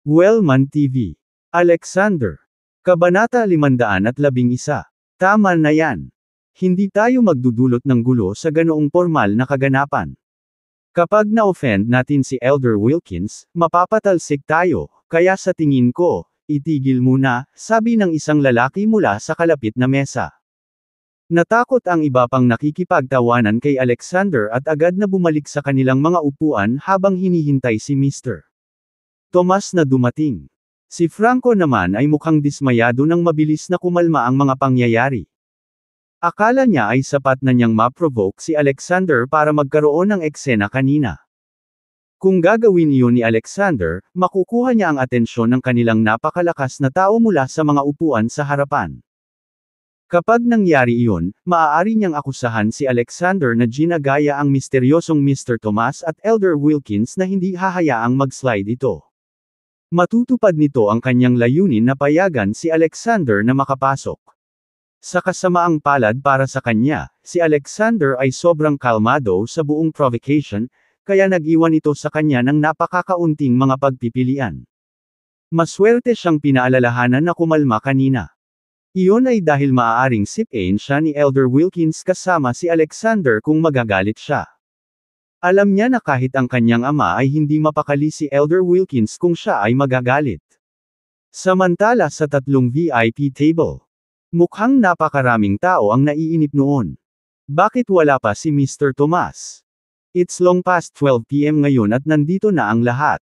Wellman TV. Alexander. Kabanata 511. Tama na yan. Hindi tayo magdudulot ng gulo sa ganoong formal na kaganapan. Kapag na-offend natin si Elder Wilkins, mapapatalsik tayo, kaya sa tingin ko, itigil muna, sabi ng isang lalaki mula sa kalapit na mesa. Natakot ang iba pang nakikipagtawanan kay Alexander at agad na bumalik sa kanilang mga upuan habang hinihintay si Mr. Tomas na dumating. Si Franco naman ay mukhang dismayado nang mabilis na kumalma ang mga pangyayari. Akala niya ay sapat na niyang ma-provoke si Alexander para magkaroon ng eksena kanina. Kung gagawin iyon ni Alexander, makukuha niya ang atensyon ng kanilang napakalakas na tao mula sa mga upuan sa harapan. Kapag nangyari iyon, maaari niyang akusahan si Alexander na ginagaya ang misteryosong Mr. Tomas at Elder Wilkins na hindi hahayaang mag-slide ito. Matutupad nito ang kanyang layunin na payagan si Alexander na makapasok. Sa kasamaang palad para sa kanya, si Alexander ay sobrang kalmado sa buong provocation, kaya nag-iwan ito sa kanya ng napakakaunting mga pagpipilian. Maswerte siyang pinaalalahanan na kumalma kanina. Iyon ay dahil maaaring sipin siya ni Elder Wilkins kasama si Alexander kung magagalit siya. Alam niya na kahit ang kanyang ama ay hindi mapakali si Elder Wilkins kung siya ay magagalit. Samantala sa tatlong VIP table, mukhang napakaraming tao ang naiinip noon. Bakit wala pa si Mr. Tomas? It's long past 12 PM ngayon at nandito na ang lahat.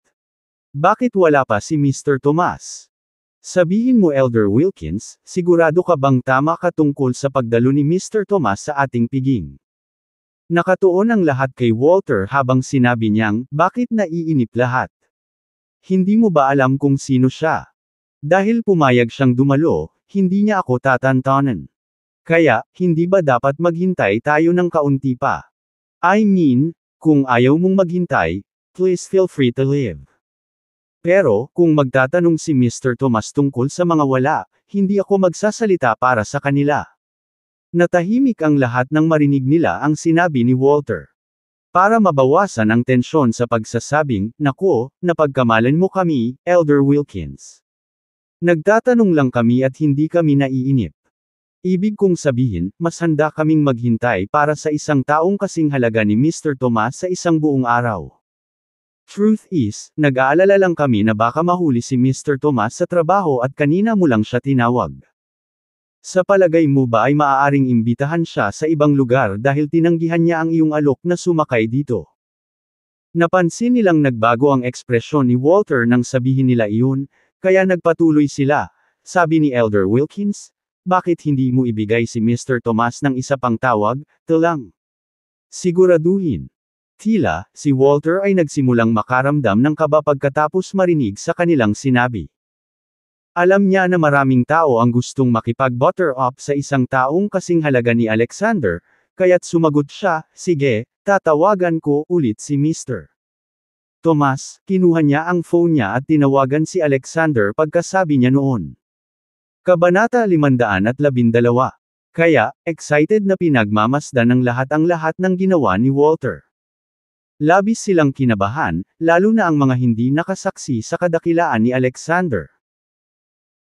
Bakit wala pa si Mr. Tomas? Sabihin mo Elder Wilkins, sigurado ka bang tama ka tungkol sa pagdalo ni Mr. Tomas sa ating piging? Nakatuon ang lahat kay Walter habang sinabi niyang, bakit naiinip lahat? Hindi mo ba alam kung sino siya? Dahil pumayag siyang dumalo, hindi niya ako tatantanan. Kaya, hindi ba dapat maghintay tayo ng kaunti pa? I mean, kung ayaw mong maghintay, please feel free to leave. Pero, kung magtatanong si Mr. Tomas tungkol sa mga wala, hindi ako magsasalita para sa kanila. Natahimik ang lahat nang marinig nila ang sinabi ni Walter. Para mabawasan ang tensyon sa pagsasabing, "Naku, napagkamalan mo kami, Elder Wilkins. Nagtatanong lang kami at hindi kami naiinip. Ibig kong sabihin, mas handa kaming maghintay para sa isang taong kasing halaga ni Mr. Tomas sa isang buong araw. Truth is, nag-aalala lang kami na baka mahuli si Mr. Tomas sa trabaho at kanina mo lang siya tinawag. Sa palagay mo ba ay maaaring imbitahan siya sa ibang lugar dahil tinanggihan niya ang iyong alok na sumakay dito?" Napansin nilang nagbago ang ekspresyon ni Walter nang sabihin nila iyon, kaya nagpatuloy sila. Sabi ni Elder Wilkins, "Bakit hindi mo ibigay si Mr. Tomas ng isa pang tawag, lang? Siguraduhin." Tila, si Walter ay nagsimulang makaramdam ng kaba pagkatapos marinig sa kanilang sinabi. Alam niya na maraming tao ang gustong makipag-butter up sa isang taong kasing halaga ni Alexander, kaya't sumagot siya, "Sige, tatawagan ko ulit si Mr. Tomas." Kinuha niya ang phone niya at tinawagan si Alexander pagkasabi niya noon. Kabanata 512. Kaya, excited na pinagmamasdan ng lahat ang lahat ng ginawa ni Walter. Labis silang kinabahan, lalo na ang mga hindi nakasaksi sa kadakilaan ni Alexander.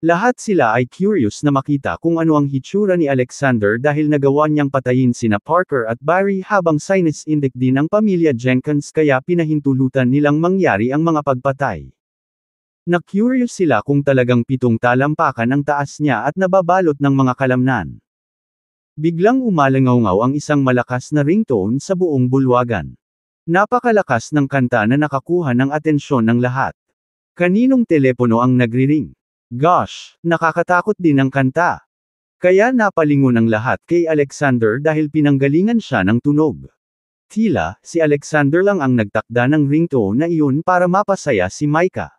Lahat sila ay curious na makita kung ano ang hitsura ni Alexander dahil nagawa niyang patayin sina Parker at Barry habang sinus-indik din ang pamilya Jenkins kaya pinahintulutan nilang mangyari ang mga pagpatay. Na-curious sila kung talagang 7 talampakan ang taas niya at nababalot ng mga kalamnan. Biglang umalangaw-ngaw ang isang malakas na ringtone sa buong bulwagan. Napakalakas ng kanta na nakakuha ng atensyon ng lahat. Kaninong telepono ang nagri-ring? Gosh, nakakatakot din ang kanta. Kaya napalingon ang lahat kay Alexander dahil pinanggalingan siya ng tunog. Tila, si Alexander lang ang nagtakda ng ringtone na iyon para mapasaya si Micah.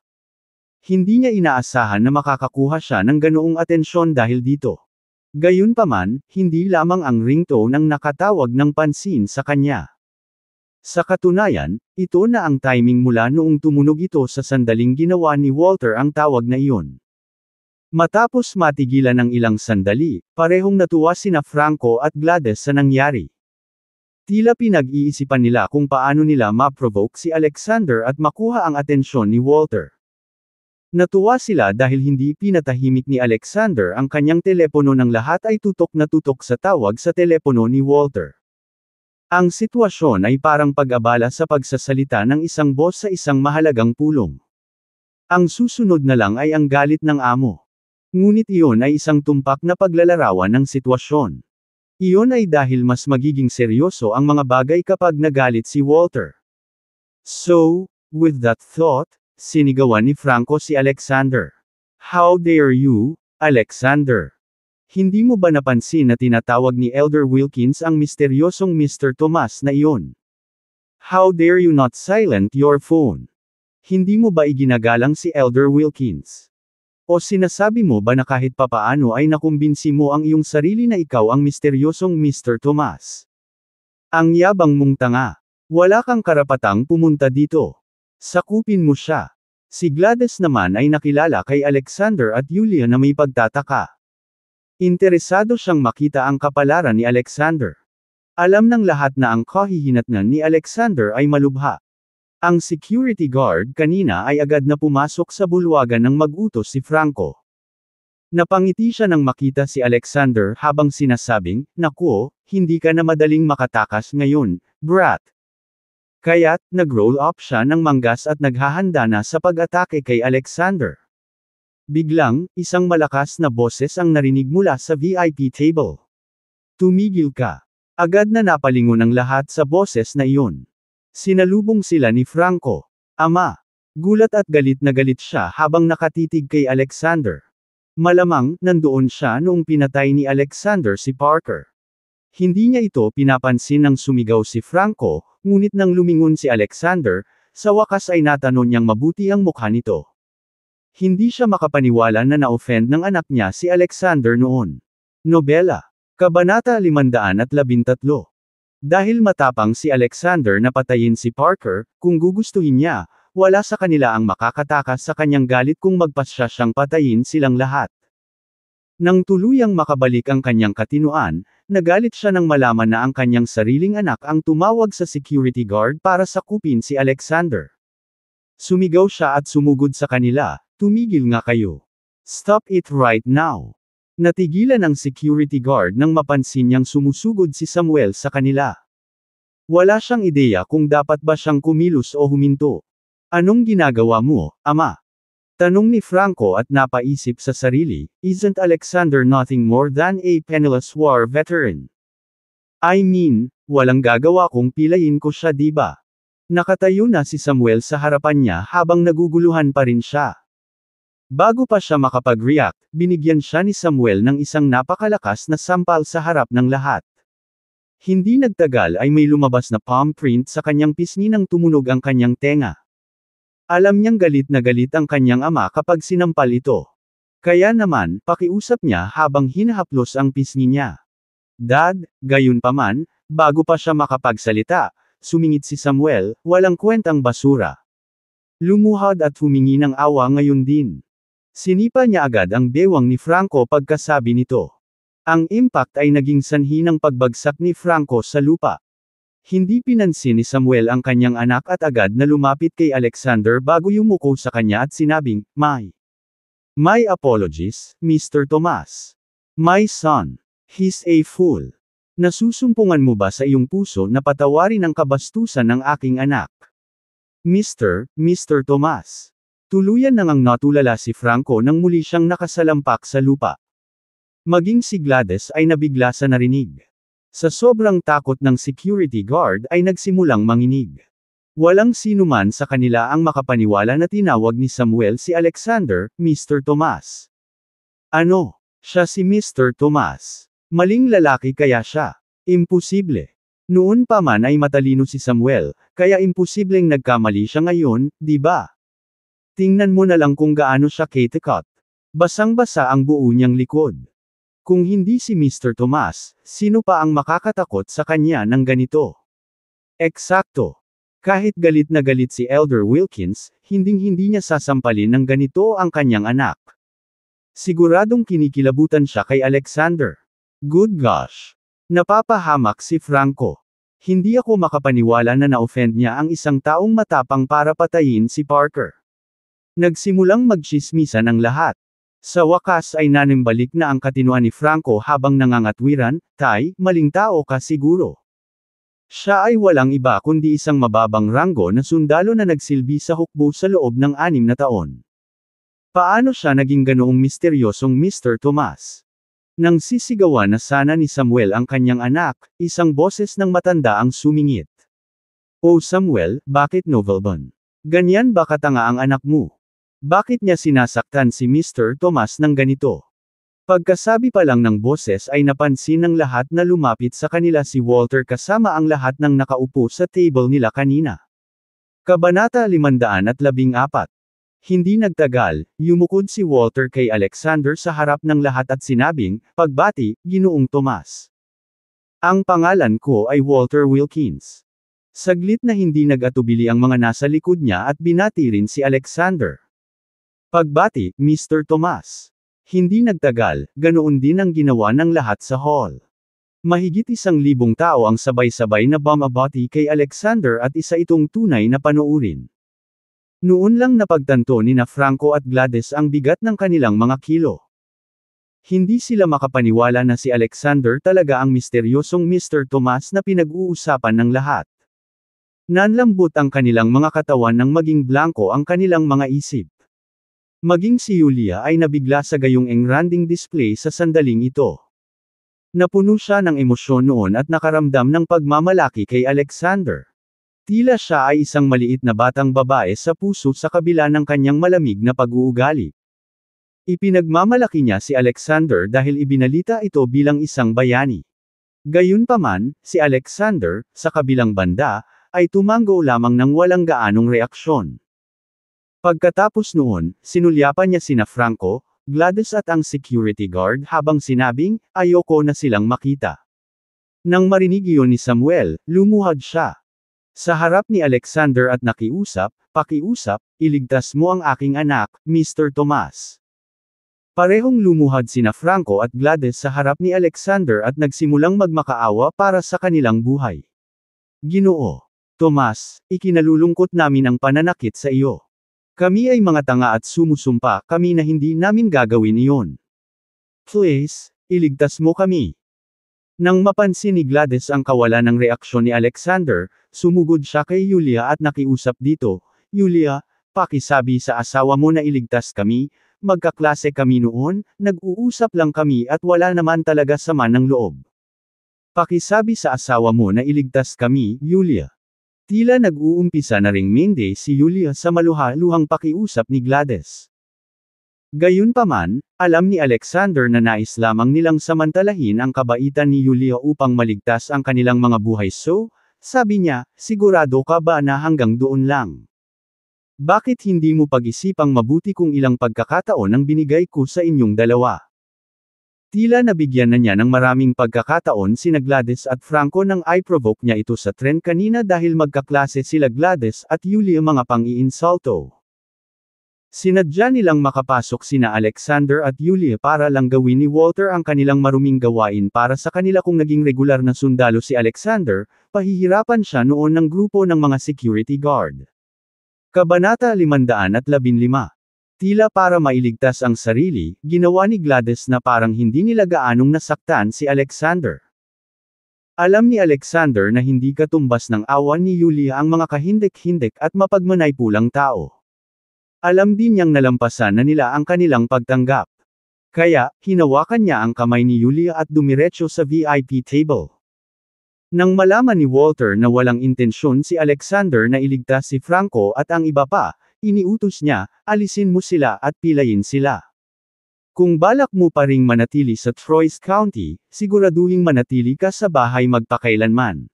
Hindi niya inaasahan na makakakuha siya ng ganoong atensyon dahil dito. Gayunpaman, hindi lamang ang ringtone ang nakatawag ng pansin sa kanya. Sa katunayan, ito na ang timing mula noong tumunog ito sa sandaling ginawa ni Walter ang tawag na iyon. Matapos matigilan ng ilang sandali, parehong natuwa sina Franco at Gladys sa nangyari. Tila pinag-iisipan nila kung paano nila ma-provoke si Alexander at makuha ang atensyon ni Walter. Natuwa sila dahil hindi pinatahimik ni Alexander ang kanyang telepono nang lahat ay tutok na tutok sa tawag sa telepono ni Walter. Ang sitwasyon ay parang pag-abala sa pagsasalita ng isang boss sa isang mahalagang pulong. Ang susunod na lang ay ang galit ng amo. Ngunit iyon ay isang tumpak na paglalarawan ng sitwasyon. Iyon ay dahil mas magiging seryoso ang mga bagay kapag nagalit si Walter. So, with that thought, sinigawan ni Franco si Alexander. How dare you, Alexander? Hindi mo ba napansin na tinatawag ni Elder Wilkins ang misteryosong Mr. Tomas na iyon? How dare you not silent your phone? Hindi mo ba iginagalang si Elder Wilkins? O sinasabi mo ba na kahit papaano ay nakumbinsi mo ang iyong sarili na ikaw ang misteryosong Mr. Tomas? Ang yabang mong tanga. Wala kang karapatang pumunta dito. Sakupin mo siya. Si Gladys naman ay nakilala kay Alexander at Yulia na may pagtataka. Interesado siyang makita ang kapalaran ni Alexander. Alam ng lahat na ang kahihinatnan ni Alexander ay malubha. Ang security guard kanina ay agad na pumasok sa bulwagan nang mag-utos si Franco. Napangiti siya nang makita si Alexander habang sinasabing, "Naku, hindi ka na madaling makatakas ngayon, brat." Kaya't, nag-roll up siya ng manggas at naghahanda na sa pag-atake kay Alexander. Biglang, isang malakas na boses ang narinig mula sa VIP table. "Tumigil ka." Agad na napalingon ang lahat sa boses na iyon. Sinalubong sila ni Franco. Ama. Gulat at galit na galit siya habang nakatitig kay Alexander. Malamang, nandoon siya noong pinatay ni Alexander si Parker. Hindi niya ito pinapansin nang sumigaw si Franco, ngunit nang lumingon si Alexander, sa wakas ay natanong niyang mabuti ang mukha nito. Hindi siya makapaniwala na na-offend ng anak niya si Alexander noon. Nobela. Kabanata 513. Dahil matapang si Alexander na patayin si Parker, kung gugustuhin niya, wala sa kanila ang makakatakas sa kanyang galit kung magpasya siyang patayin silang lahat. Nang tuluyang makabalik ang kanyang katinuan, nagalit siya nang malaman na ang kanyang sariling anak ang tumawag sa security guard para sakupin si Alexander. Sumigaw siya at sumugod sa kanila, "Tumigil nga kayo. Stop it right now." Natigilan ang security guard nang mapansin niyang sumusugod si Samuel sa kanila. Wala siyang ideya kung dapat ba siyang kumilos o huminto. "Anong ginagawa mo, ama?" Tanong ni Franco at napaisip sa sarili, "Isn't Alexander nothing more than a penniless war veteran? I mean, walang gagawa kung pilayin ko siya, diba?" Nakatayo na si Samuel sa harapan niya habang naguguluhan pa rin siya. Bago pa siya makapag-react, binigyan siya ni Samuel ng isang napakalakas na sampal sa harap ng lahat. Hindi nagtagal ay may lumabas na palm print sa kanyang pisngi nang tumunog ang kanyang tenga. Alam niyang galit na galit ang kanyang ama kapag sinampal ito. Kaya naman, pakiusap niya habang hinahaplos ang pisngi niya. "Dad," gayunpaman, bago pa siya makapagsalita, sumingit si Samuel, "Walang kwentang basura." Lumuhad at humingi ng awa ngayon din. Sinipa niya agad ang bewang ni Franco pagkasabi nito. Ang impact ay naging sanhi ng pagbagsak ni Franco sa lupa. Hindi pinansin ni Samuel ang kanyang anak at agad na lumapit kay Alexander bago yumuko sa kanya at sinabing, My apologies, Mr. Tomas. My son. He's a fool. Nasusumpungan mo ba sa iyong puso na patawarin ang kabastusan ng aking anak? Mr. Tomas. Tuluyan nang natulala si Franco nang muli siyang nakasalampak sa lupa. Maging si Gladys ay nabigla sa narinig. Sa sobrang takot ng security guard ay nagsimulang manginig. Walang sinuman sa kanila ang makapaniwala na tinawag ni Samuel si Alexander, Mr. Tomas. Ano? Siya si Mr. Tomas. Maling lalaki kaya siya? Imposible. Noon pa man ay matalino si Samuel, kaya imposibleng nagkamali siya ngayon, di ba? Tingnan mo na lang kung gaano siya katikot. Basang-basa ang buo niyang likod. Kung hindi si Mr. Tomas, sino pa ang makakatakot sa kanya ng ganito? Eksakto. Kahit galit na galit si Elder Wilkins, hinding-hindi niya sasampalin ng ganito ang kanyang anak. Siguradong kinikilabutan siya kay Alexander. Good gosh. Napapahamak si Franco. Hindi ako makapaniwala na na-offend niya ang isang taong matapang para patayin si Parker. Nagsimulang magtsismisan ang lahat. Sa wakas ay nanimbalik na ang katinoan ni Franco habang nangangatwiran, "Tay, maling tao ka siguro." Siya ay walang iba kundi isang mababang ranggo na sundalo na nagsilbi sa hukbo sa loob ng 6 na taon. Paano siya naging ganoong misteryosong Mr. Tomas? Nang sisigawan na sana ni Samuel ang kanyang anak, isang boses ng matanda ang sumingit. "Oh Samuel, bakit novelban? Ganyan ba katanga ang anak mo? Bakit niya sinasaktan si Mr. Tomas ng ganito?" Pagkasabi pa lang ng boses ay napansin ng lahat na lumapit sa kanila si Walter kasama ang lahat ng nakaupo sa table nila kanina. Kabanata 514. Hindi nagtagal, yumukod si Walter kay Alexander sa harap ng lahat at sinabing, "Pagbati, Ginoong Tomas. Ang pangalan ko ay Walter Wilkins." Saglit na hindi nag-atubili ang mga nasa likod niya at binati rin si Alexander. "Pagbati, Mr. Tomas." Hindi nagtagal, ganoon din ang ginawa ng lahat sa hall. Mahigit 1,000 tao ang sabay-sabay na bumabati kay Alexander at isa itong tunay na panoorin. Noon lang napagtanto ni na Franco at Gladys ang bigat ng kanilang mga kilo. Hindi sila makapaniwala na si Alexander talaga ang misteryosong Mr. Tomas na pinag-uusapan ng lahat. Nanlambot ang kanilang mga katawan nang maging blanko ang kanilang mga isip. Maging si Julia ay nabigla sa gayong engranding display sa sandaling ito. Napuno siya ng emosyon noon at nakaramdam ng pagmamalaki kay Alexander. Tila siya ay isang maliit na batang babae sa puso sa kabila ng kanyang malamig na pag-uugali. Ipinagmamalaki niya si Alexander dahil ibinalita ito bilang isang bayani. Gayunpaman, si Alexander, sa kabilang banda, ay tumango lamang ng walang gaanong reaksyon. Pagkatapos noon, sinulyapan niya sina Franco, Gladys at ang security guard habang sinabing, "Ayoko na silang makita." Nang marinig iyon ni Samuel, lumuhad siya. Sa harap ni Alexander at nakiusap, "Pakiusap, iligtas mo ang aking anak, Mr. Tomas." Parehong lumuhad sina Franco at Gladys sa harap ni Alexander at nagsimulang magmakaawa para sa kanilang buhay. "Ginoo Tomas, ikinalulungkot namin ang pananakit sa iyo. Kami ay mga tanga at sumusumpa kami na hindi namin gagawin iyon. Please, iligtas mo kami." Nang mapansin ni Gladys ang kawalan ng reaksyon ni Alexander, sumugod siya kay Julia at nakiusap dito, "Julia, pakisabi sa asawa mo na iligtas kami, magkaklase kami noon, nag-uusap lang kami at wala naman talaga sama ng loob. Pakisabi sa asawa mo na iligtas kami, Julia." Tila nag-uumpisa na ring mende si Julia sa maluha-luhang pakiusap ni Gladys. Gayunpaman, alam ni Alexander na nais lamang nilang samantalahin ang kabaitan ni Julia upang maligtas ang kanilang mga buhay so, sabi niya, "Sigurado ka ba na hanggang doon lang? Bakit hindi mo pag-isipang mabuti kung ilang pagkakataon ang binigay ko sa inyong dalawa?" Tila nabigyan na niya ng maraming pagkakataon sina Gladys at Franco nang i-provoke niya ito sa tren kanina dahil magkaklase sila Gladys at Julia mga pang-iinsulto. Sinadya nilang makapasok sina Alexander at Julia para lang gawin ni Walter ang kanilang maruming gawain para sa kanila kung naging regular na sundalo si Alexander, pahihirapan siya noon ng grupo ng mga security guard. Kabanata 515. Tila para mailigtas ang sarili, ginawa ni Gladys na parang hindi nila gaanong nasaktan si Alexander. Alam ni Alexander na hindi katumbas ng awan ni Julia ang mga kahindik-hindik at mapagmanaypulang tao. Alam din niyang nalampasan na nila ang kanilang pagtanggap. Kaya, hinawakan niya ang kamay ni Julia at dumiretso sa VIP table. Nang malaman ni Walter na walang intensyon si Alexander na iligtas si Franco at ang iba pa, iniutos niya, "Alisin mo sila at pilayin sila. Kung balak mo pa ring manatili sa Troyes County, siguraduhing manatili ka sa bahay magpakailanman."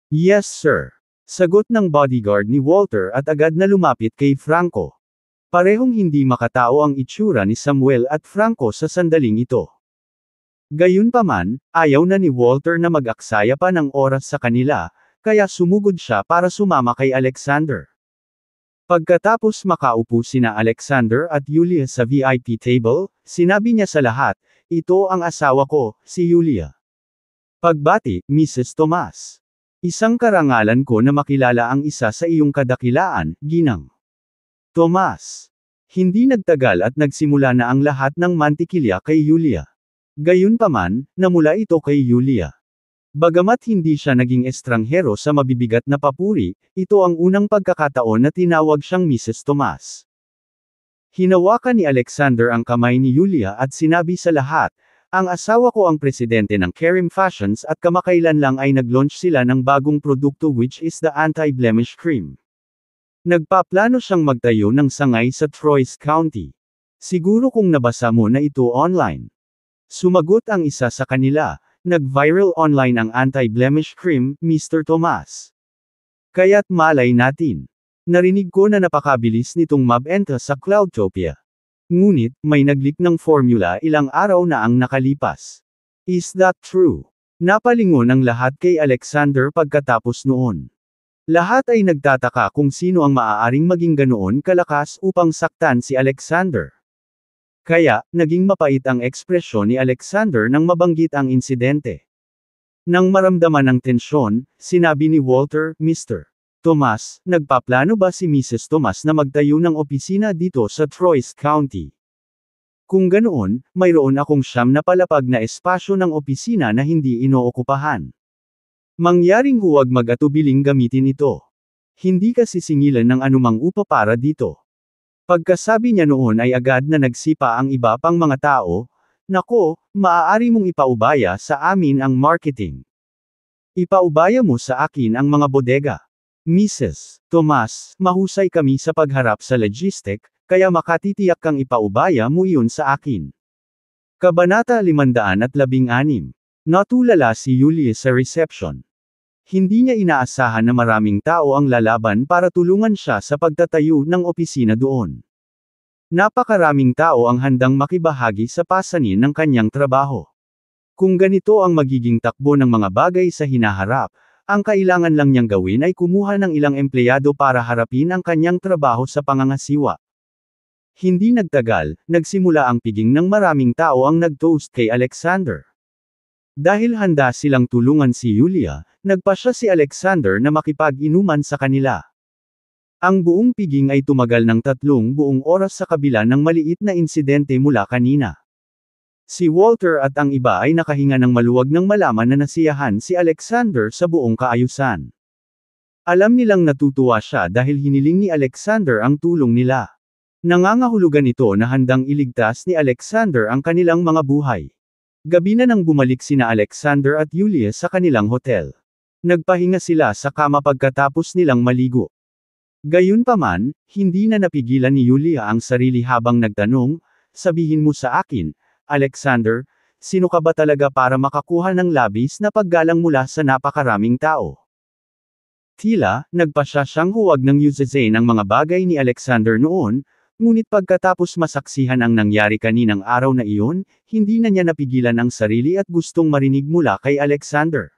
"Yes sir." Sagot ng bodyguard ni Walter at agad na lumapit kay Franco. Parehong hindi makatao ang itsura ni Samuel at Franco sa sandaling ito. Gayunpaman, ayaw na ni Walter na mag-aksaya pa ng oras sa kanila, kaya sumugod siya para sumama kay Alexander. Pagkatapos makaupo sina Alexander at Julia sa VIP table, sinabi niya sa lahat, "Ito ang asawa ko, si Julia. Pagbati, Mrs. Tomas. Isang karangalan ko na makilala ang isa sa iyong kadakilaan, Ginang Tomas." Hindi nagtagal at nagsimula na ang lahat ng mantikilya kay Yulia. Gayunpaman, namula ito kay Yulia. Bagamat hindi siya naging estranghero sa mabibigat na papuri, ito ang unang pagkakataon na tinawag siyang Mrs. Tomas. Hinawakan ni Alexander ang kamay ni Yulia at sinabi sa lahat, ang asawa ko ang presidente ng Kerim Fashions at kamakailan lang ay nag-launch sila ng bagong produkto which is the anti-blemish cream. Nagpaplano siyang magtayo ng sangay sa Troyes County. Siguro kung nabasa mo na ito online. Sumagot ang isa sa kanila, nag-viral online ang anti-blemish cream, Mr. Tomas. Kaya't malay natin. Narinig ko na napakabilis nitong mabenta sa Cloudtopia. Ngunit, may nag-leak ng formula ilang araw na ang nakalipas. Is that true? Napalingon ang lahat kay Alexander pagkatapos noon. Lahat ay nagtataka kung sino ang maaaring maging ganoon kalakas upang saktan si Alexander. Kaya, naging mapait ang ekspresyon ni Alexander nang mabanggit ang insidente. Nang maramdaman ang tensyon, sinabi ni Walter, Mr. Tomas, nagpaplano ba si Mrs. Tomas na magtayo ng opisina dito sa Troyes County? Kung ganoon, mayroon akong 9 na palapag na espasyo ng opisina na hindi inookupahan. Mangyaring huwag mag-atubiling gamitin ito. Hindi kasi singilan ng anumang upa para dito. Pagkasabi niya noon ay agad na nagsipa ang iba pang mga tao, nako, maaari mong ipaubaya sa amin ang marketing. Ipaubaya mo sa akin ang mga bodega. Mrs. Tomas, mahusay kami sa pagharap sa logistic, kaya makatitiyak kang ipaubaya mo iyon sa akin. Kabanata 516. Natulala si Yulia sa reception. Hindi niya inaasahan na maraming tao ang lalaban para tulungan siya sa pagtatayo ng opisina doon. Napakaraming tao ang handang makibahagi sa pasanin ng kanyang trabaho. Kung ganito ang magiging takbo ng mga bagay sa hinaharap, ang kailangan lang niyang gawin ay kumuha ng ilang empleyado para harapin ang kanyang trabaho sa pangangasiwa. Hindi nagtagal, nagsimula ang piging ng maraming tao ang nag-toast kay Alexander. Dahil handa silang tulungan si Yulia, nagpasya si Alexander na makipag-inuman sa kanila. Ang buong piging ay tumagal ng 3 buong oras sa kabila ng maliit na insidente mula kanina. Si Walter at ang iba ay nakahinga ng maluwag nang malaman na nasiyahan si Alexander sa buong kaayusan. Alam nilang natutuwa siya dahil hiniling ni Alexander ang tulong nila. Nangangahulugan ito na handang iligtas ni Alexander ang kanilang mga buhay. Gabi na nang bumalik sina Alexander at Yulia sa kanilang hotel. Nagpahinga sila sa kama pagkatapos nilang maligo. Gayunpaman, hindi na napigilan ni Yulia ang sarili habang nagtanong, sabihin mo sa akin, Alexander, sino ka ba talaga para makakuha ng labis na paggalang mula sa napakaraming tao? Tila, nagpasya siyang huwag ng yuzaze ng mga bagay ni Alexander noon, ngunit pagkatapos masaksihan ang nangyari kaninang araw na iyon, hindi na niya napigilan ang sarili at gustong marinig mula kay Alexander.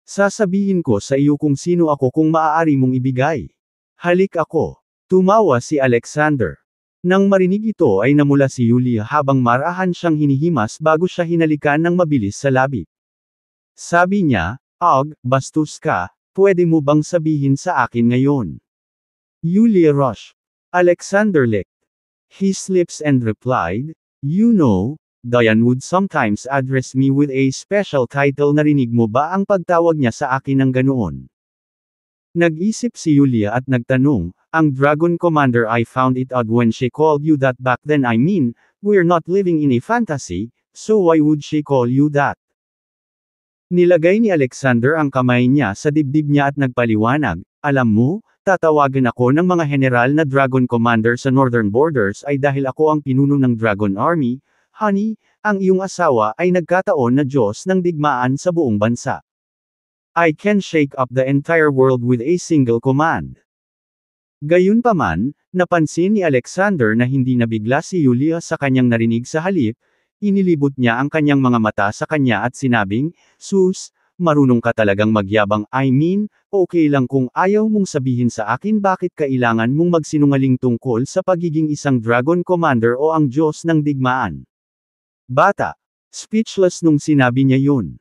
Sasabihin ko sa iyo kung sino ako kung maaari mong ibigay. Halik ako. Tumawa si Alexander. Nang marinig ito ay namula si Yulia habang marahan siyang hinihimas bago siya hinalikan ng mabilis sa labi. Sabi niya, "Ag, bastos ka, pwede mo bang sabihin sa akin ngayon?" Yulia rushed. Alexander licked his lips and replied, "You know, Diane would sometimes address me with a special title. Narinig mo ba ang pagtawag niya sa akin ng ganoon?" Nag-isip si Yulia at nagtanong, "Ang Dragon Commander, I found it odd when she called you that back then. I mean, we're not living in a fantasy, so why would she call you that?" Nilagay ni Alexander ang kamay niya sa dibdib niya at nagpaliwanag, "Alam mo, tatawagan ako ng mga general na Dragon Commander sa Northern Borders ay dahil ako ang pinuno ng Dragon Army. Honey, ang iyong asawa ay nagkataon na Diyos ng digmaan sa buong bansa. I can shake up the entire world with a single command." Gayunpaman, napansin ni Alexander na hindi nabigla si Yulia sa kanyang narinig. Sa halip, inilibot niya ang kanyang mga mata sa kanya at sinabing, "Sus, marunong ka talagang magyabang. I mean, okay lang kung ayaw mong sabihin sa akin bakit kailangan mong magsinungaling tungkol sa pagiging isang Dragon Commander o ang Diyos ng digmaan." Bata. Speechless nung sinabi niya yun.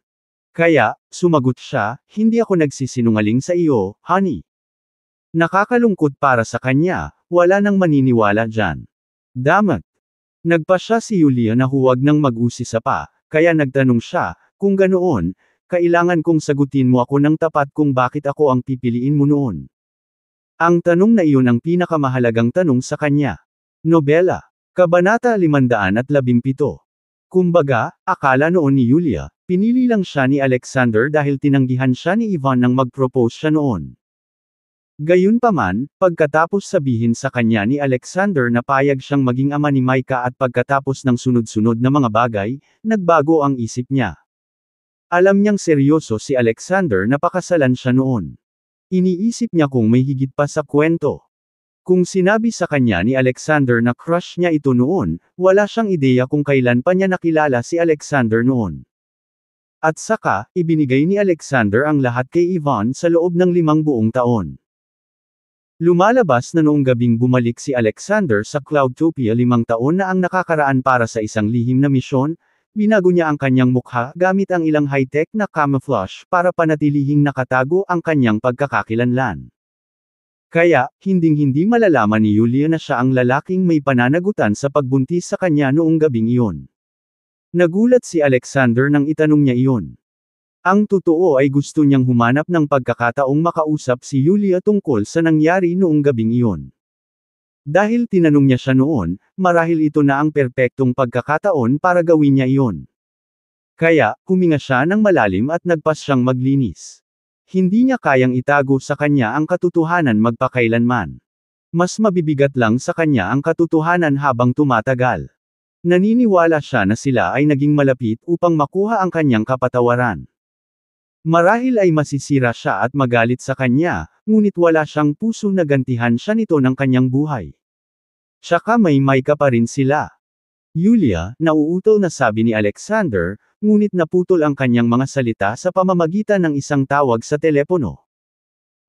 Kaya, sumagot siya, "Hindi ako nagsisinungaling sa iyo, honey." Nakakalungkot para sa kanya, wala nang maniniwala dyan. Damat. Nagpa siya si Yulia na huwag nang mag-usisa pa, kaya nagtanong siya, kung ganoon, kailangan kong sagutin mo ako ng tapat kung bakit ako ang pipiliin mo noon. Ang tanong na iyon ang pinakamahalagang tanong sa kanya. Nobela. Kabanata 517. Kumbaga, akala noon ni Yulia, pinili lang siya ni Alexander dahil tinanggihan siya ni Ivan nang mag-propose siya noon. Gayunpaman, pagkatapos sabihin sa kanya ni Alexander na payag siyang maging ama ni Maika at pagkatapos ng sunod-sunod na mga bagay, nagbago ang isip niya. Alam niyang seryoso si Alexander na pakasalan siya noon. Iniisip niya kung may higit pa sa kwento. Kung sinabi sa kanya ni Alexander na crush niya ito noon, wala siyang ideya kung kailan pa niya nakilala si Alexander noon. At saka, ibinigay ni Alexander ang lahat kay Ivan sa loob ng 5 buong taon. Lumalabas na noong gabing bumalik si Alexander sa Cloudtopia 5 taon na ang nakakaraan para sa isang lihim na misyon, binago niya ang kanyang mukha gamit ang ilang high-tech na camouflage para panatilihing nakatago ang kanyang pagkakakilanlan. Kaya, hinding-hindi malalaman ni Yulia na siya ang lalaking may pananagutan sa pagbuntis sa kanya noong gabing iyon. Nagulat si Alexander nang itanong niya iyon. Ang totoo ay gusto niyang humanap ng pagkakataong makausap si Yulia tungkol sa nangyari noong gabing iyon. Dahil tinanong niya siya noon, marahil ito na ang perpektong pagkakataon para gawin niya iyon. Kaya, huminga siya ng malalim at nagpas siyang maglinis. Hindi niya kayang itago sa kanya ang katotohanan magpakailanman. Mas mabibigat lang sa kanya ang katotohanan habang tumatagal. Naniniwala siya na sila ay naging malapit upang makuha ang kanyang kapatawaran. Marahil ay masisira siya at magalit sa kanya, ngunit wala siyang puso na gantihan siya nito ng kanyang buhay. Tsaka may Maika pa rin sila. Yulia, nauutol na sabi ni Alexander, ngunit naputol ang kanyang mga salita sa pamamagitan ng isang tawag sa telepono.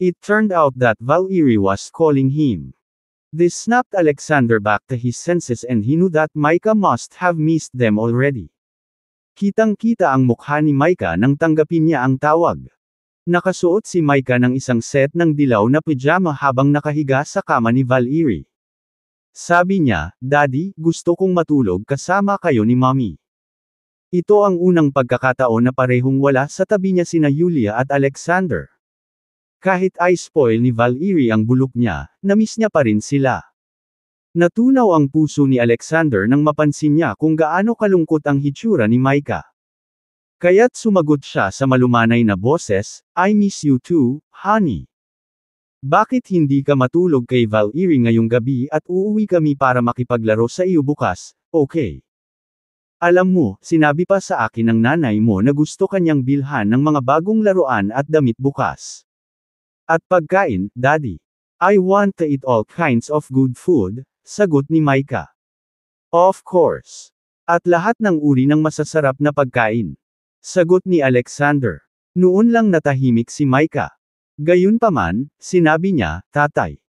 It turned out that Valerie was calling him. This snapped Alexander back to his senses and he knew that Maika must have missed them already. Kitang-kita ang mukha ni Maika nang tanggapin niya ang tawag. Nakasuot si Maika ng isang set ng dilaw na pajama habang nakahiga sa kama ni Valerie. Sabi niya, Daddy, gusto kong matulog kasama kayo ni Mommy. Ito ang unang pagkakataon na parehong wala sa tabi niya sina Yulia at Alexander. Kahit ay spoil ni Valerie ang bulok niya, namiss niya pa rin sila. Natunaw ang puso ni Alexander nang mapansin niya kung gaano kalungkot ang hitsura ni Maika. Kaya't sumagot siya sa malumanay na boses, I miss you too, honey. Bakit hindi ka matulog kay Valerie ngayong gabi at uuwi kami para makipaglaro sa iyo bukas, okay? Alam mo, sinabi pa sa akin ng nanay mo na gusto kanyang bilhan ng mga bagong laruan at damit bukas. At pagkain, Daddy. I want to eat all kinds of good food. Sagot ni Maika. Of course. At lahat ng uri ng masasarap na pagkain. Sagot ni Alexander. Noon lang natahimik si Maika. Gayunpaman, sinabi niya, Tatay.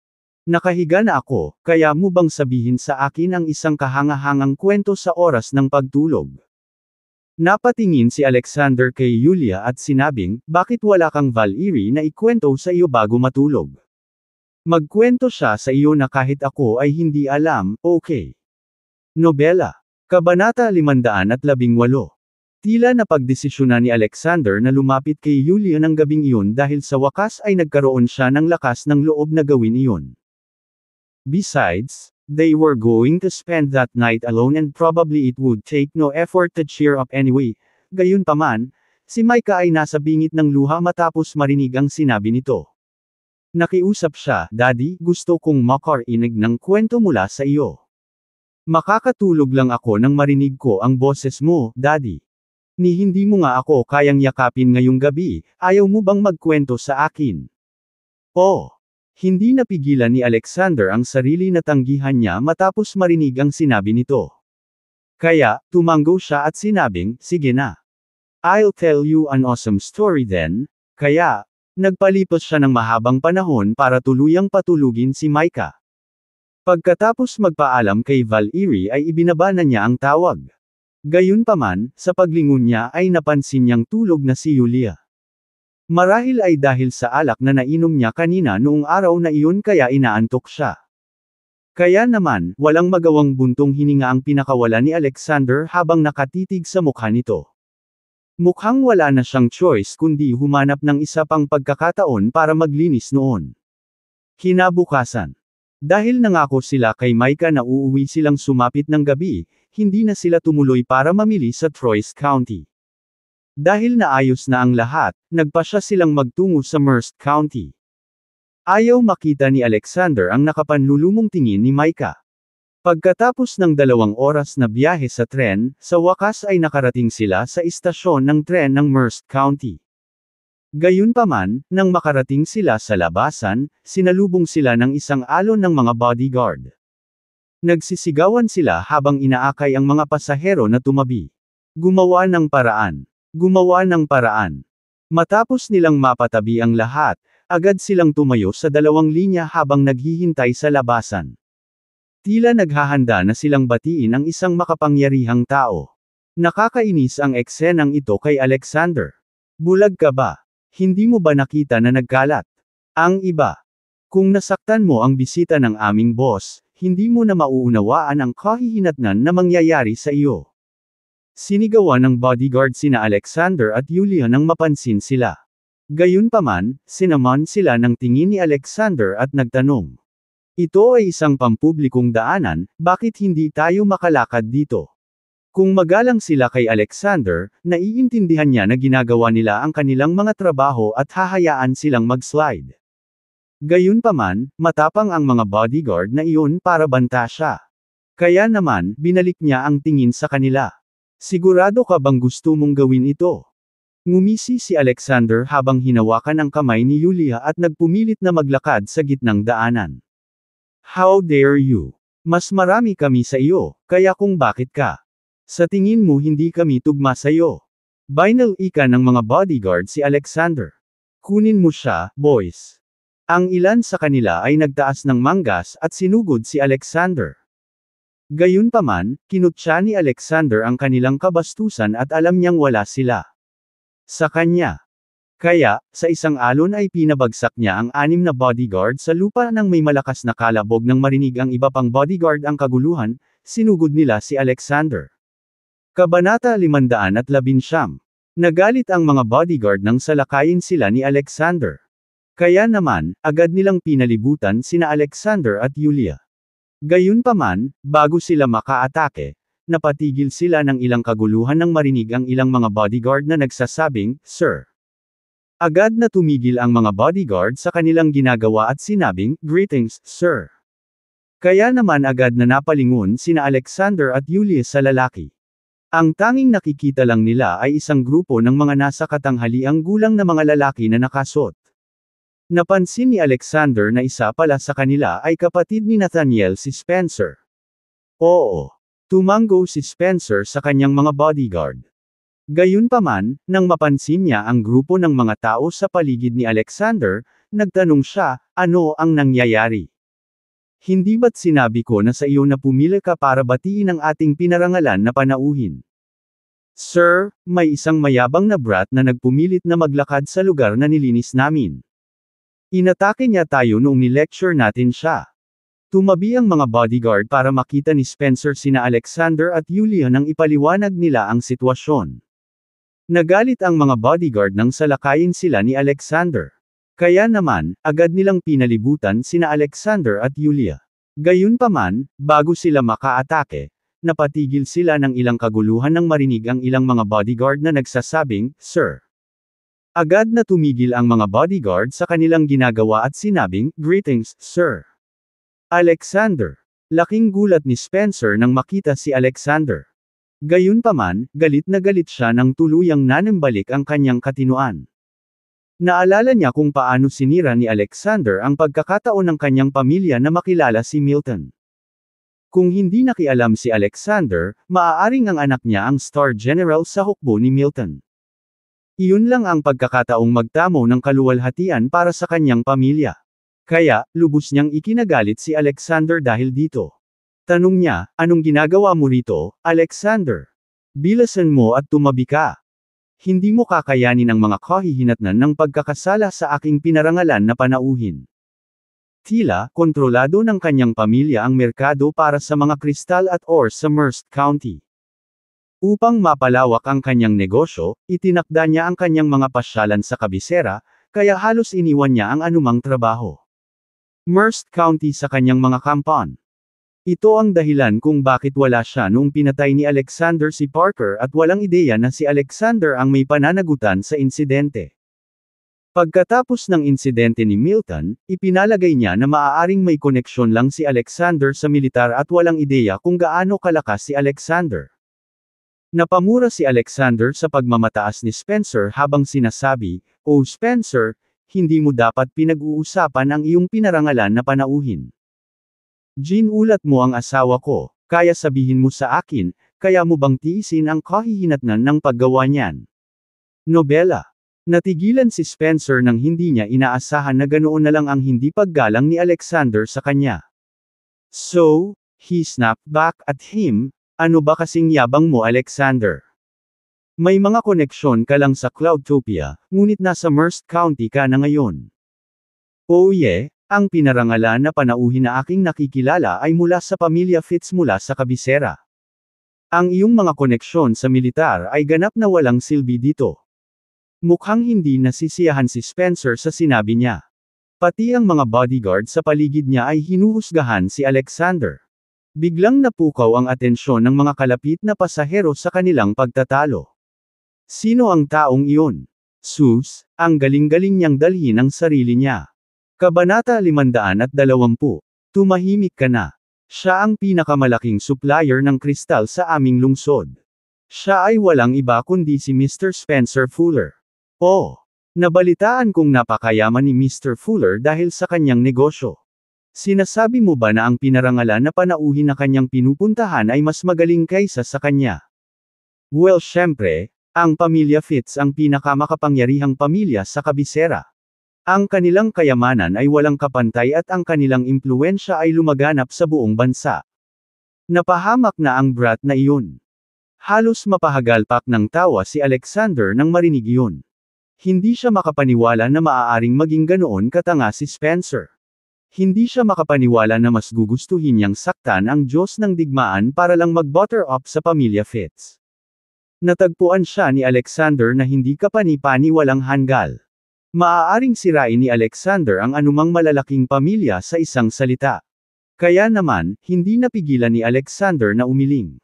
Nakahiga na ako, kaya mo bang sabihin sa akin ang isang kahanga-hangang kwento sa oras ng pagtulog? Napatingin si Alexander kay Yulia at sinabing, bakit wala kang Valerie na ikwento sa iyo bago matulog? Magkwento siya sa iyo na kahit ako ay hindi alam, okay. Nobela. Kabanata 518. Tila napagdesisyonan ni Alexander na lumapit kay Yulia ng gabing iyon dahil sa wakas ay nagkaroon siya ng lakas ng loob na gawin iyon. Besides, they were going to spend that night alone and probably it would take no effort to cheer up anyway. Gayunpaman, si Maika ay nasa bingit ng luha matapos marinig ang sinabi nito. Nakiusap siya, Daddy, gusto kong makarinig ng kwento mula sa iyo. Makakatulog lang ako nang marinig ko ang boses mo, Daddy. Ni hindi mo nga ako kayang yakapin ngayong gabi, ayaw mo bang magkwento sa akin? Oh! Hindi napigilan ni Alexander ang sarili na tanggihan niya matapos marinig ang sinabi nito. Kaya, tumanggo siya at sinabing, sige na. I'll tell you an awesome story then. Kaya, nagpalipas siya ng mahabang panahon para tuluyang patulugin si Maika. Pagkatapos magpaalam kay Valerie ay ibinaba na niya ang tawag. Gayunpaman, sa paglingon niya ay napansin niyang tulog na si Yulia. Marahil ay dahil sa alak na nainom niya kanina noong araw na iyon kaya inaantok siya. Kaya naman, walang magawang buntong hininga ang pinakawala ni Alexander habang nakatitig sa mukha nito. Mukhang wala na siyang choice kundi humanap ng isa pang pagkakataon para maglinis noon. Kinabukasan. Dahil nangako sila kay Micah na uuwi silang sumapit ng gabi, hindi na sila tumuloy para mamili sa Troyes County. Dahil naayos na ang lahat, nagpasya silang magtungo sa Merced County. Ayaw makita ni Alexander ang nakapanlulumong tingin ni Micah. Pagkatapos ng 2 oras na biyahe sa tren, sa wakas ay nakarating sila sa istasyon ng tren ng Merced County. Gayunpaman, nang makarating sila sa labasan, sinalubong sila ng isang alon ng mga bodyguard. Nagsisigawan sila habang inaakay ang mga pasahero na tumabi. Gumawa ng paraan. Gumawa ng paraan. Matapos nilang mapatabi ang lahat, agad silang tumayo sa 2 linya habang naghihintay sa labasan. Tila naghahanda na silang batiin ang isang makapangyarihang tao. Nakakainis ang eksenang ito kay Alexander. Bulag ka ba? Hindi mo ba nakita na nagkalat? Ang iba. Kung nasaktan mo ang bisita ng aming boss, hindi mo na mauunawaan ang kahihinatnan na mangyayari sa iyo. Sinigawan ng bodyguard sina Alexander at Yulia nang mapansin sila. Gayunpaman, sinaman sila ng tingin ni Alexander at nagtanong. Ito ay isang pampublikong daanan, bakit hindi tayo makalakad dito? Kung magalang sila kay Alexander, naiintindihan niya na ginagawa nila ang kanilang mga trabaho at hahayaan silang mag-slide. Gayunpaman, matapang ang mga bodyguard na iyon para banta siya. Kaya naman, binalik niya ang tingin sa kanila. Sigurado ka bang gusto mong gawin ito? Ngumisi si Alexander habang hinawakan ang kamay ni Yulia at nagpumilit na maglakad sa gitnang daanan. How dare you? Mas marami kami sa iyo, kaya kung bakit ka? Sa tingin mo hindi kami tugma sa iyo. Binal ika ng mga bodyguard si Alexander. Kunin mo siya, boys. Ang ilan sa kanila ay nagtaas ng manggas at sinugod si Alexander. Gayunpaman, kinutya ni Alexander ang kanilang kabastusan at alam niyang wala sila sa kanya. Kaya, sa isang alon ay pinabagsak niya ang 6 na bodyguard sa lupa nang may malakas na kalabog nang marinig ang iba pang bodyguard ang kaguluhan, sinugod nila si Alexander. Kabanata 519. Nagalit ang mga bodyguard nang salakayin sila ni Alexander. Kaya naman, agad nilang pinalibutan sina Alexander at Yulia. Gayunpaman, bago sila makaatake, napatigil sila ng ilang kaguluhan nang marinig ang ilang mga bodyguard na nagsasabing, Sir. Agad na tumigil ang mga bodyguard sa kanilang ginagawa at sinabing, Greetings, sir. Kaya naman agad na napalingon sina Alexander at Yulia sa lalaki. Ang tanging nakikita lang nila ay isang grupo ng mga nasa katanghaliang gulang na mga lalaki na nakasuot. Napansin ni Alexander na isa pala sa kanila ay kapatid ni Nathaniel si Spencer. Oo. Tumango si Spencer sa kanyang mga bodyguard. Gayunpaman, nang mapansin niya ang grupo ng mga tao sa paligid ni Alexander, nagtanong siya, ano ang nangyayari? Hindi ba't sinabi ko na sa iyo na pumili ka para batiin ang ating pinarangalan na panauhin? Sir, may isang mayabang na brat na nagpumilit na maglakad sa lugar na nilinis namin. Inatake niya tayo noong ni-lecture natin siya. Tumabi ang mga bodyguard para makita ni Spencer sina Alexander at Yulia nang ipaliwanag nila ang sitwasyon. Nagalit ang mga bodyguard nang salakayin sila ni Alexander. Kaya naman, agad nilang pinalibutan sina Alexander at Yulia. Gayunpaman, bago sila makaatake, napatigil sila ng ilang kaguluhan nang marinig ang ilang mga bodyguard na nagsasabing, Sir. Agad na tumigil ang mga bodyguard sa kanilang ginagawa at sinabing, Greetings, sir. Alexander. Laking gulat ni Spencer nang makita si Alexander. Gayunpaman, galit na galit siya nang tuluyang nanambalik ang kanyang katinuan. Naalala niya kung paano sinira ni Alexander ang pagkakataon ng kanyang pamilya na makilala si Milton. Kung hindi nakialam si Alexander, maaaring ang anak niya ang Star General sa hukbo ni Milton. Iyon lang ang pagkakataong magtamo ng kaluwalhatian para sa kanyang pamilya. Kaya, lubos niyang ikinagalit si Alexander dahil dito. Tanong niya, anong ginagawa mo rito, Alexander? Bilasan mo at tumabi ka. Hindi mo kakayanin ang mga kahihinatnan ng pagkakasala sa aking pinarangalan na panauhin. Tila, kontrolado ng kanyang pamilya ang merkado para sa mga kristal at ore sa Merced County. Upang mapalawak ang kanyang negosyo, itinakda niya ang kanyang mga pasyalan sa kabisera, kaya halos iniwan niya ang anumang trabaho. Merced County sa kanyang mga kampan. Ito ang dahilan kung bakit wala siya noong pinatay ni Alexander si Parker at walang ideya na si Alexander ang may pananagutan sa insidente. Pagkatapos ng insidente ni Milton, ipinalagay niya na maaaring may koneksyon lang si Alexander sa militar at walang ideya kung gaano kalakas si Alexander. Napamura si Alexander sa pagmamataas ni Spencer habang sinasabi, "Oh Spencer, hindi mo dapat pinag-uusapan ang iyong pinarangalan na panauhin. Ginulat mo ang asawa ko, kaya sabihin mo sa akin, kaya mo bang tiisin ang kahihinatnan ng paggawa niyan?" Nobela. Natigilan si Spencer nang hindi niya inaasahan na ganoon na lang ang hindi paggalang ni Alexander sa kanya. So, he snapped back at him, "Ano ba kasing yabang mo Alexander? May mga koneksyon ka lang sa Cloudtopia, ngunit nasa Merced County ka na ngayon." "Oh yeah, ang pinarangalan na panauhin na aking nakikilala ay mula sa pamilya Fitz mula sa kabisera. Ang iyong mga koneksyon sa militar ay ganap na walang silbi dito." Mukhang hindi nasisiyahan si Spencer sa sinabi niya. Pati ang mga bodyguard sa paligid niya ay hinuhusgahan si Alexander. Biglang napukaw ang atensyon ng mga kalapit na pasahero sa kanilang pagtatalo. Sino ang taong iyon? Sus, ang galing-galing niyang dalhin ang sarili niya. Kabanata 520. Tumahimik ka na. Siya ang pinakamalaking supplier ng kristal sa aming lungsod. Siya ay walang iba kundi si Mr. Spencer Fuller. Oh, nabalitaan kong napakayaman ni Mr. Fuller dahil sa kanyang negosyo. Sinasabi mo ba na ang pinarangalan na panauhin na kanyang pinupuntahan ay mas magaling kaysa sa kanya? Well, syempre, ang pamilya Fitz ang pinakamakapangyarihang pamilya sa kabisera. Ang kanilang kayamanan ay walang kapantay at ang kanilang impluwensya ay lumaganap sa buong bansa. Napahamak na ang brat na iyon. Halos mapahagalpak ng tawa si Alexander nang marinig iyon. Hindi siya makapaniwala na maaaring maging ganoon katanga si Spencer. Hindi siya makapaniwala na mas gugustuhin niyang saktan ang Diyos ng digmaan para lang mag-butter up sa pamilya Fitz. Natagpuan siya ni Alexander na hindi kapani-pani walang hanggal. Maaaring sirain ni Alexander ang anumang malalaking pamilya sa isang salita. Kaya naman, hindi napigilan ni Alexander na umiling.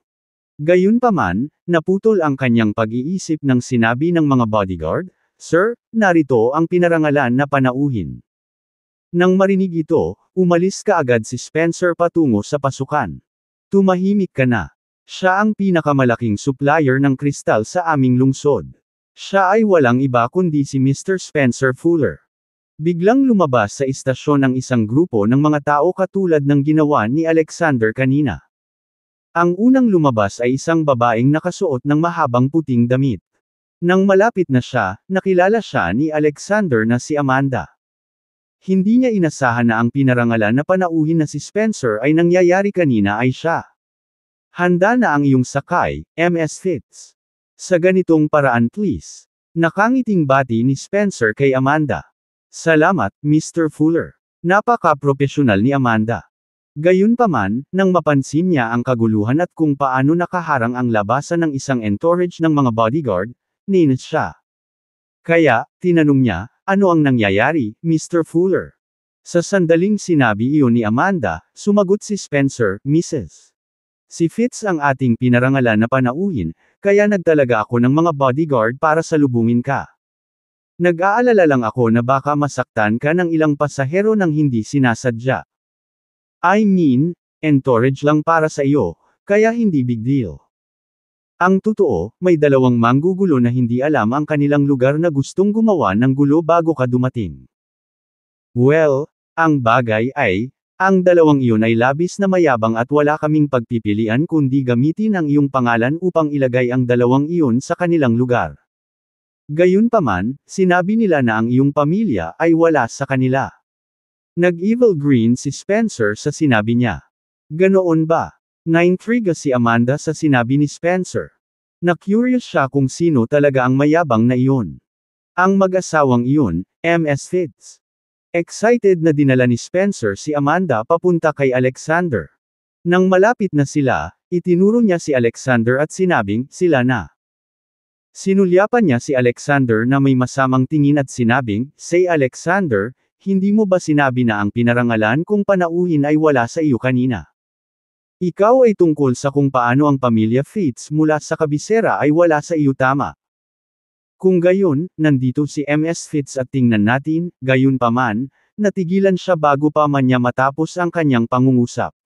Gayunpaman, naputol ang kanyang pag-iisip nang sinabi ng mga bodyguard, "Sir, narito ang pinarangalan na panauhin." Nang marinig ito, umalis kaagad si Spencer patungo sa pasukan. "Tumahimik ka na. Siya ang pinakamalaking supplier ng kristal sa aming lungsod. Siya ay walang iba kundi si Mr. Spencer Fuller." Biglang lumabas sa istasyon ang isang grupo ng mga tao katulad ng ginawa ni Alexander kanina. Ang unang lumabas ay isang babaeng nakasuot ng mahabang puting damit. Nang malapit na siya, nakilala siya ni Alexander na si Amanda. Hindi niya inasahan na ang pinarangalan na panauhin na si Spencer ay nangyayari kanina ay siya. "Handa na ang iyong sakay, Ms. Fitz. Sa ganitong paraan please." Nakangiting bati ni Spencer kay Amanda. "Salamat, Mr. Fuller." Napaka-propesyonal ni Amanda. Gayunpaman, nang mapansin niya ang kaguluhan at kung paano nakaharang ang labasan ng isang entourage ng mga bodyguard, ninis siya. Kaya, tinanong niya, "Ano ang nangyayari, Mr. Fuller?" Sa sandaling sinabi iyon ni Amanda, sumagot si Spencer, "Mrs. Si Fitz ang ating pinarangalan na panauhin, kaya nagtalaga ako ng mga bodyguard para salubungin ka. Nag-aalala lang ako na baka masaktan ka ng ilang pasahero nang hindi sinasadya. I mean, entourage lang para sa iyo, kaya hindi big deal. Ang totoo, may dalawang manggugulo na hindi alam ang kanilang lugar na gustong gumawa ng gulo bago ka dumating. Well, ang bagay ay, ang dalawang iyon ay labis na mayabang at wala kaming pagpipilian kundi gamitin ang iyong pangalan upang ilagay ang dalawang iyon sa kanilang lugar. Gayunpaman, sinabi nila na ang iyong pamilya ay wala sa kanila." Nag-evil grin si Spencer sa sinabi niya. "Ganoon ba?" Naintriga si Amanda sa sinabi ni Spencer. Na-curious siya kung sino talaga ang mayabang na iyon. Ang mag-asawang iyon, Ms. Fitz. Excited na dinala ni Spencer si Amanda papunta kay Alexander. Nang malapit na sila, itinuro niya si Alexander at sinabing, sila na. Sinulyapan niya si Alexander na may masamang tingin at sinabing, "Say Alexander, hindi mo ba sinabi na ang pinarangalan kong panauhin ay wala sa iyo kanina? Ikaw ay tungkol sa kung paano ang pamilya Fitz mula sa kabisera ay wala sa iyo tama. Kung gayon, nandito si Ms. Fitz at tingnan natin, gayon pa man, natigilan siya bago pa man niya matapos ang kanyang pangungusap.